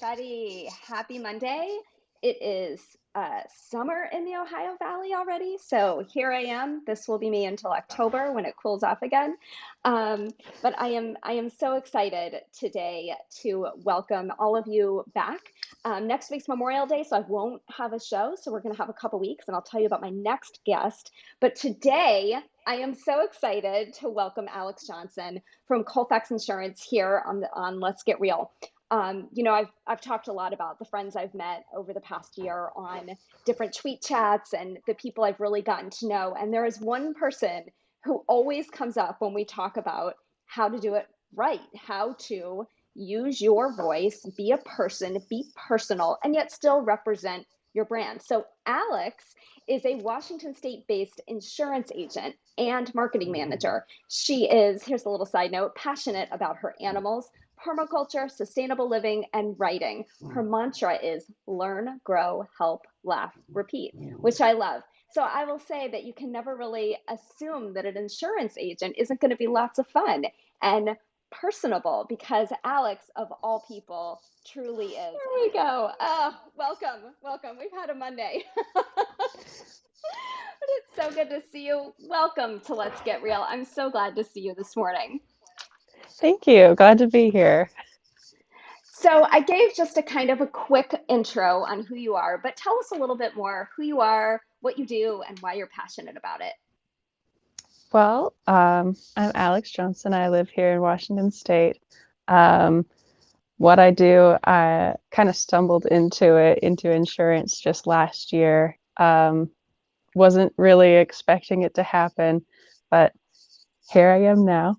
everybody. Happy Monday. It is summer in the Ohio Valley already. So here I am. This will be me until October when it cools off again. Um, but I am so excited today to welcome all of you back. Next week's Memorial Day, so I won't have a show. So we're going to have a couple weeks, and I'll tell you about my next guest. But today, I am so excited to welcome Alyx Johnson from Colfax Insurance here on Let's Get Real. I've talked a lot about the friends I've met over the past year on different tweet chats and the people I've really gotten to know. And there is one person who always comes up when we talk about how to do it right, how to use your voice, be a person, be personal, and yet still represent your brand. So Alyx is a Washington State-based insurance agent and marketing manager. She is, here's a little side note, passionate about her animals, permaculture, sustainable living, and writing. Her mantra is learn, grow, help, laugh, repeat, which I love. So I will say that you can never really assume that an insurance agent isn't going to be lots of fun and personable because Alyx, of all people, truly is. There we go. Oh, welcome. We've had a Monday. But it's so good to see you. Welcome to Let's Get Real. I'm so glad to see you this morning. Thank you. Glad to be here. So I gave just a kind of a quick intro on who you are, but tell us a little bit more who you are, what you do, and why you're passionate about it. I'm Alyx Johnson. I live here in Washington State. Um, what I do, I kind of stumbled into insurance just last year. Wasn't really expecting it to happen, but here I am now.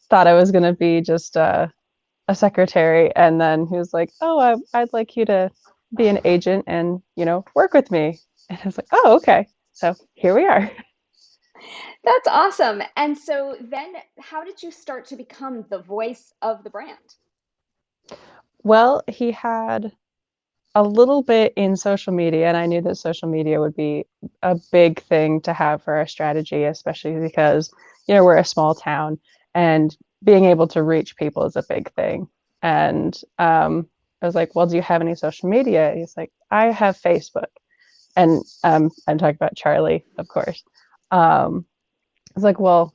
Thought I was going to be just a secretary, and then he was like, "Oh, I'd like you to be an agent and, work with me." And I was like, "Oh, okay." So here we are. That's awesome. And so then how did you start to become the voice of the brand? Well, he had a little bit in social media, and I knew that social media would be a big thing to have for our strategy, especially because, we're a small town and being able to reach people is a big thing. And I was like, "Well, do you have any social media?" He's like, "I have Facebook." And I'm talking about Charlie, of course. I was like, "Well,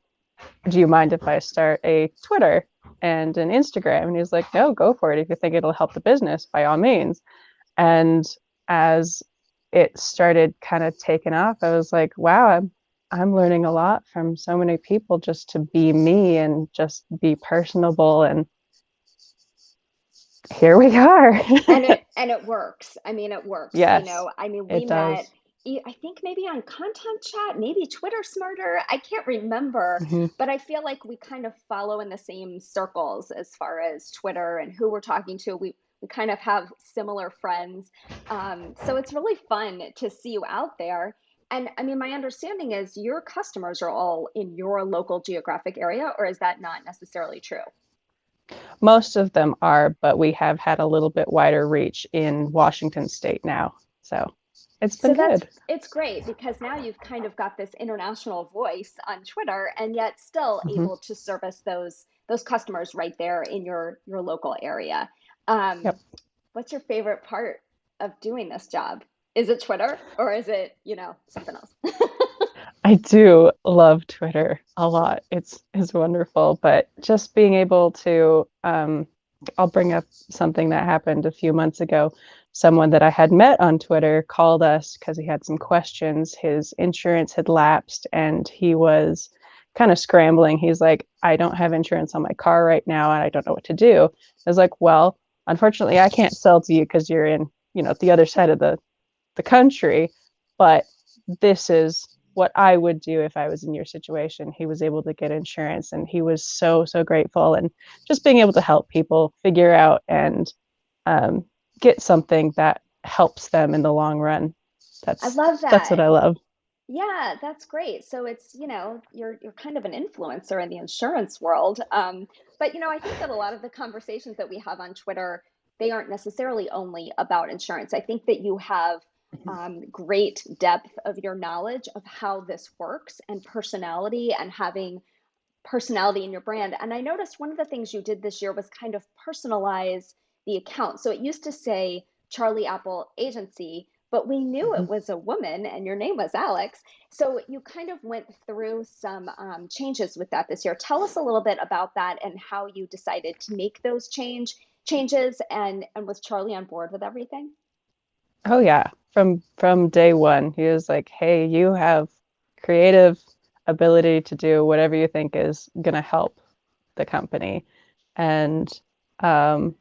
do you mind if I start a Twitter and an Instagram?" And he's like, "No, go for it. If you think it'll help the business, by all means." And as it started kind of taking off, I was like, wow, I'm learning a lot from so many people just to be me and just be personable. And here we are. And it works. I mean, it works. Yes, I mean, we it met, does. I think maybe on Content Chat, maybe Twitter Smarter. I can't remember, Hmm. but I feel like we kind of follow in the same circles as far as Twitter and who we're talking to. We kind of have similar friends. So it's really fun to see you out there. And I mean, my understanding is your customers are all in your local geographic area, or is that not necessarily true? Most of them are, but we have had a little bit wider reach in Washington State now. So it's been So that's good. it's great because now you've kind of got this international voice on Twitter and yet still Hmm. able to service those customers right there in your local area. Um, Yep. what's your favorite part of doing this job? Is it Twitter or is it, something else? I do love Twitter a lot. It's wonderful, but just being able to I'll bring up something that happened a few months ago. Someone that I had met on Twitter called us because he had some questions. His insurance had lapsed and he was kind of scrambling. He's like, "I don't have insurance on my car right now and I don't know what to do." I was like, "Well, unfortunately, I can't sell to you because you're in, the other side of the country, but this is what I would do if I was in your situation." He was able to get insurance and he was so, so grateful. And just being able to help people figure out and um, get something that helps them in the long run. I That's love that's what that. I love. Yeah, that's great. So it's, you're kind of an influencer in the insurance world. But I think that a lot of the conversations that we have on Twitter, they aren't necessarily only about insurance. I think that you have great depth of your knowledge of how this works and personality and having personality in your brand. And I noticed one of the things you did this year was kind of personalize the account. So it used to say Charlie Apple Agency, but we knew Hmm. it was a woman and your name was Alyx. So you kind of went through some changes with that this year. Tell us a little bit about that and how you decided to make those changes, and was Charlie on board with everything? Oh yeah, from day one, he was like, "Hey, you have creative ability to do whatever you think is gonna help the company." And um,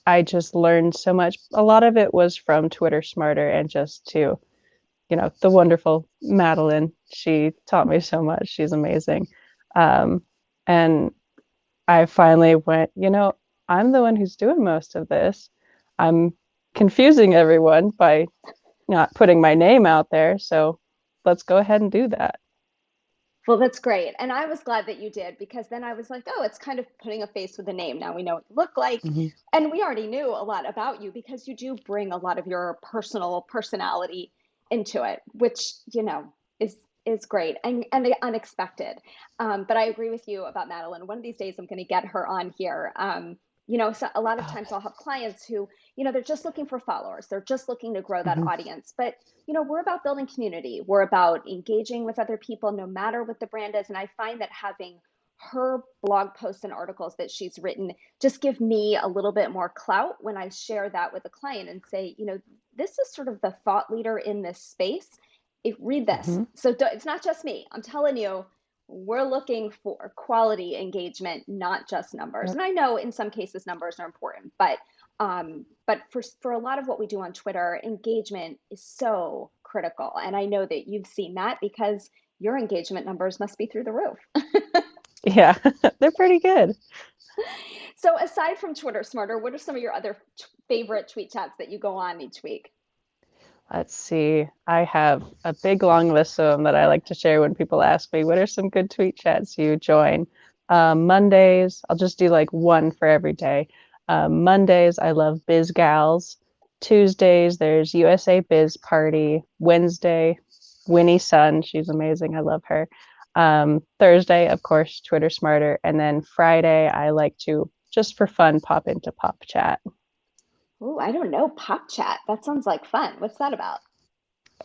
I just learned so much. A lot of it was from Twitter Smarter and just to, the wonderful Madeline. She taught me so much. She's amazing. Um, and I finally went, I'm the one who's doing most of this. I'm confusing everyone by not putting my name out there. So let's go ahead and do that. Well, that's great. And I was glad that you did because then I was like, oh, it's kind of putting a face with a name. Now we know what you look like. Hmm. And we already knew a lot about you because you do bring a lot of your personal personality into it, which, is great and unexpected. But I agree with you about Madeline. One of these days I'm going to get her on here. So a lot of Oh, times I'll have clients who, they're just looking for followers. They're just looking to grow that hmm. audience. But we're about building community. We're about engaging with other people, no matter what the brand is. And I find that having her blog posts and articles that she's written just give me a little bit more clout when I share that with a client and say, this is sort of the thought leader in this space. Read this. Hmm. So it's not just me. I'm telling you, we're looking for quality engagement, not just numbers. Yep. And I know in some cases numbers are important, but for a lot of what we do on Twitter, engagement is so critical. And I know that you've seen that because your engagement numbers must be through the roof. Yeah, they're pretty good. So aside from Twitter Smarter, what are some of your other favorite tweet chats that you go on each week? Let's see. I have a big long list of them that I like to share when people ask me, what are some good tweet chats you join? Mondays, I'll just do like one for every day. Mondays, I love Biz Gals. Tuesdays, there's USA Biz Party. Wednesday, Winnie Sun. She's amazing. I love her. Thursday, of course, Twitter Smarter. And then Friday, I like to, just for fun, pop into Pop Chat. Oh, I don't know. Pop chat. That sounds like fun. What's that about?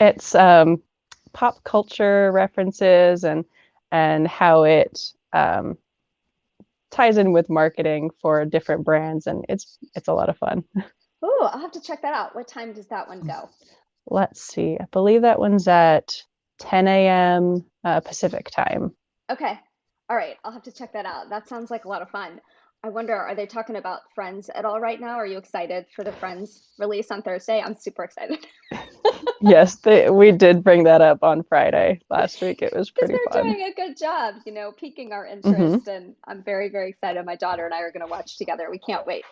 It's pop culture references and how it ties in with marketing for different brands, and it's a lot of fun. Oh, I'll have to check that out. What time does that one go? Let's see. I believe that one's at 10 a.m. Pacific time. Okay. All right. I'll have to check that out. That sounds like a lot of fun. I wonder, are they talking about Friends at all right now? Are you excited for the Friends release on Thursday? I'm super excited Yes, we did bring that up on Friday last week. It was because pretty they're fun. doing a good job, piquing our Hmm. interest. And I'm very, very excited. My daughter and I are going to watch together. We can't wait.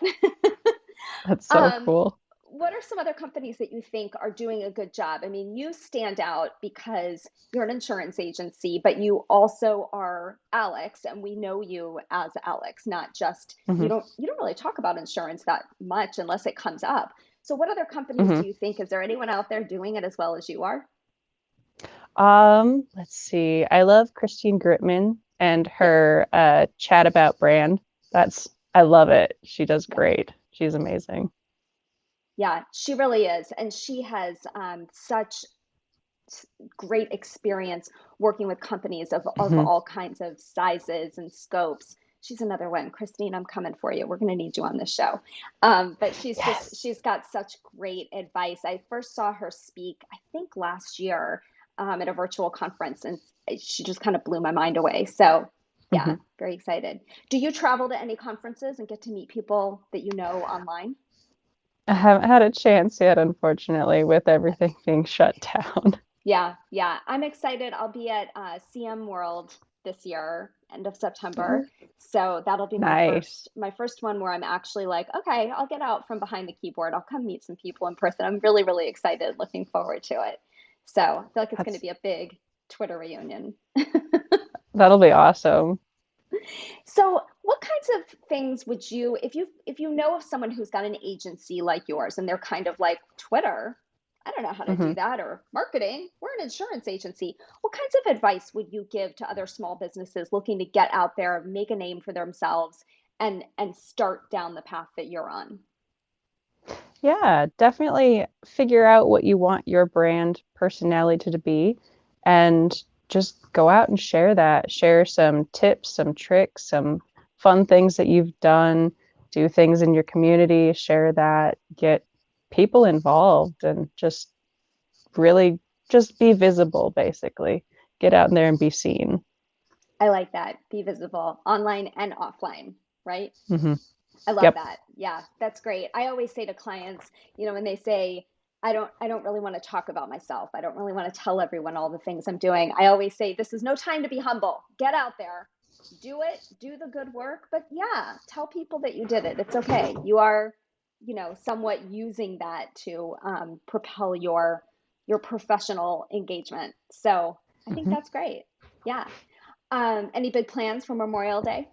That's so Um, cool. what are some other companies that you think are doing a good job? I mean, you stand out because you're an insurance agency, but you also are Alyx, and we know you as Alyx, not just Hmm. you don't really talk about insurance that much unless it comes up. So what other companies Hmm. do you think, is there anyone out there doing it as well as you are? Let's see. I love Christine Gritman and Yeah, her chat about brand. I love it. She does yeah. great. She's amazing. Yeah, she really is. And she has such great experience working with companies of Hmm. all kinds of sizes and scopes. She's another one. Christine, I'm coming for you. We're going to need you on this show. But Yes. she's got such great advice. I first saw her speak, I think last year at a virtual conference, and she just kind of blew my mind away. So, yeah, Hmm. very excited. Do you travel to any conferences and get to meet people that you know online? I haven't had a chance yet, unfortunately, with everything being shut down. Yeah, yeah. I'm excited. I'll be at CM World this year, end of Oh, September. So that'll be nice. my first one where I'm actually like, okay, I'll get out from behind the keyboard. I'll come meet some people in person. I'm really, really excited, looking forward to it. So I feel like it's going to That's be a big Twitter reunion. that'll be awesome. So what kinds of things would you, if you know of someone who's got an agency like yours and they're kind of like Twitter, I don't know how to do Hmm. that, or marketing, we're an insurance agency. What kinds of advice would you give to other small businesses looking to get out there, make a name for themselves, and start down the path that you're on? Yeah, definitely figure out what you want your brand personality to be and just go out and share that. Share some tips, some tricks, some fun things that you've done, do things in your community, share that, get people involved and just really just be visible basically. Get out in there and be seen. I like that. Be visible online and offline, right? Hmm. I love Yep. that. Yeah, that's great. I always say to clients, when they say, I don't really want to talk about myself. I don't really want to tell everyone all the things I'm doing. I always say, this is no time to be humble. Get out there, do it, do the good work. But yeah, tell people that you did it. It's okay. You are, somewhat using that to propel your professional engagement. So I think Hmm. that's great. Yeah. Any big plans for Memorial Day?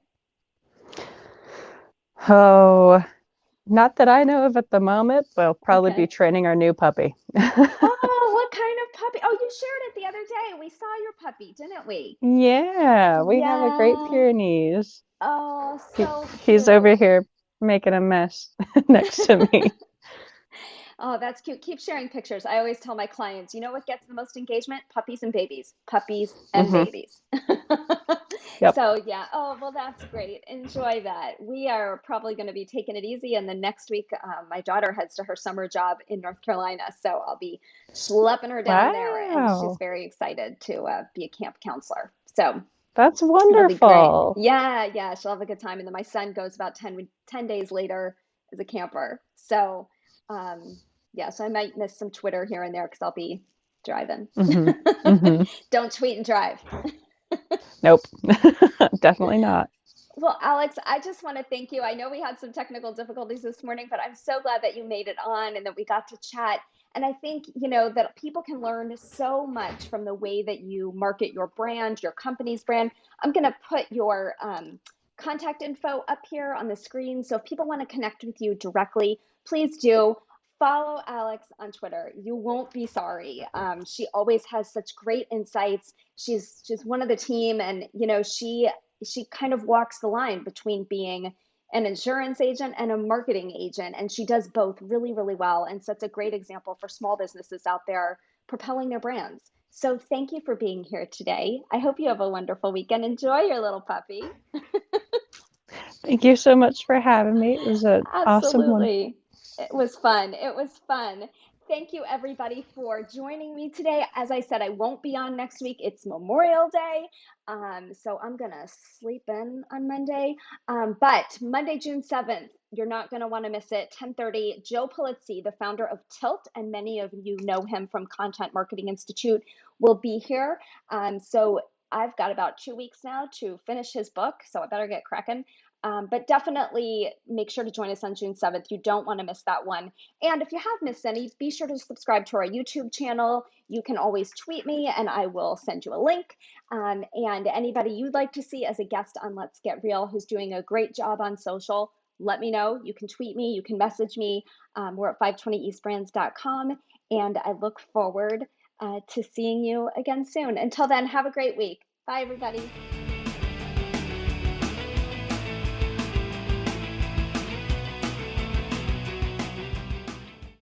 Oh, not that I know of at the moment. We'll probably be Okay. training our new puppy. Oh, what kind of puppy? Oh, you shared it the other day. We saw your puppy, didn't we? Yeah, we have a Great Yeah. Pyrenees. Oh, He, so he's over cute. here making a mess next to me. Oh, that's cute. Keep sharing pictures. I always tell my clients, you know what gets the most engagement? Puppies and babies. Puppies and Hmm. babies. Yep. So, yeah. Oh, well, that's great. Enjoy that. We are probably going to be taking it easy. And then next week, my daughter heads to her summer job in North Carolina. So I'll be schlepping her down there. And she's Wow. very excited to be a camp counselor. So That's it'll be great. wonderful. Yeah, yeah. She'll have a good time. And then my son goes about 10 days later as a camper. So, um, yeah, so I might miss some Twitter here and there because I'll be driving. Hmm. Hmm. Don't tweet and drive. Nope. Definitely not. Well, Alyx, I just want to thank you. I know we had some technical difficulties this morning, but I'm so glad that you made it on and that we got to chat. And I think, that people can learn so much from the way that you market your brand, your company's brand. I'm going to put your contact info up here on the screen. So if people want to connect with you directly, please do. Follow Alyx on Twitter. You won't be sorry. She always has such great insights. She's one of the team, and she kind of walks the line between being an insurance agent and a marketing agent. And she does both really, really well and sets a great example for small businesses out there propelling their brands. So thank you for being here today. I hope you have a wonderful weekend. Enjoy your little puppy. Thank you so much for having me. It was an awesome one. Absolutely. It was fun. It was fun. Thank you, everybody, for joining me today. As I said, I won't be on next week. It's Memorial Day. So I'm going to sleep in on Monday. But Monday, June 7th, you're not going to want to miss it. 10:30, Joe Pulizzi, the founder of Tilt, and many of you know him from Content Marketing Institute, will be here. So I've got about 2 weeks now to finish his book. So I better get cracking. But definitely make sure to join us on June 7th. You don't want to miss that one. And if you have missed any, be sure to subscribe to our YouTube channel. You can always tweet me and I will send you a link. And anybody you'd like to see as a guest on Let's Get Real who's doing a great job on social, let me know. You can tweet me, you can message me. We're at 520eastbrands.com. And I look forward to seeing you again soon. Until then, have a great week. Bye, everybody.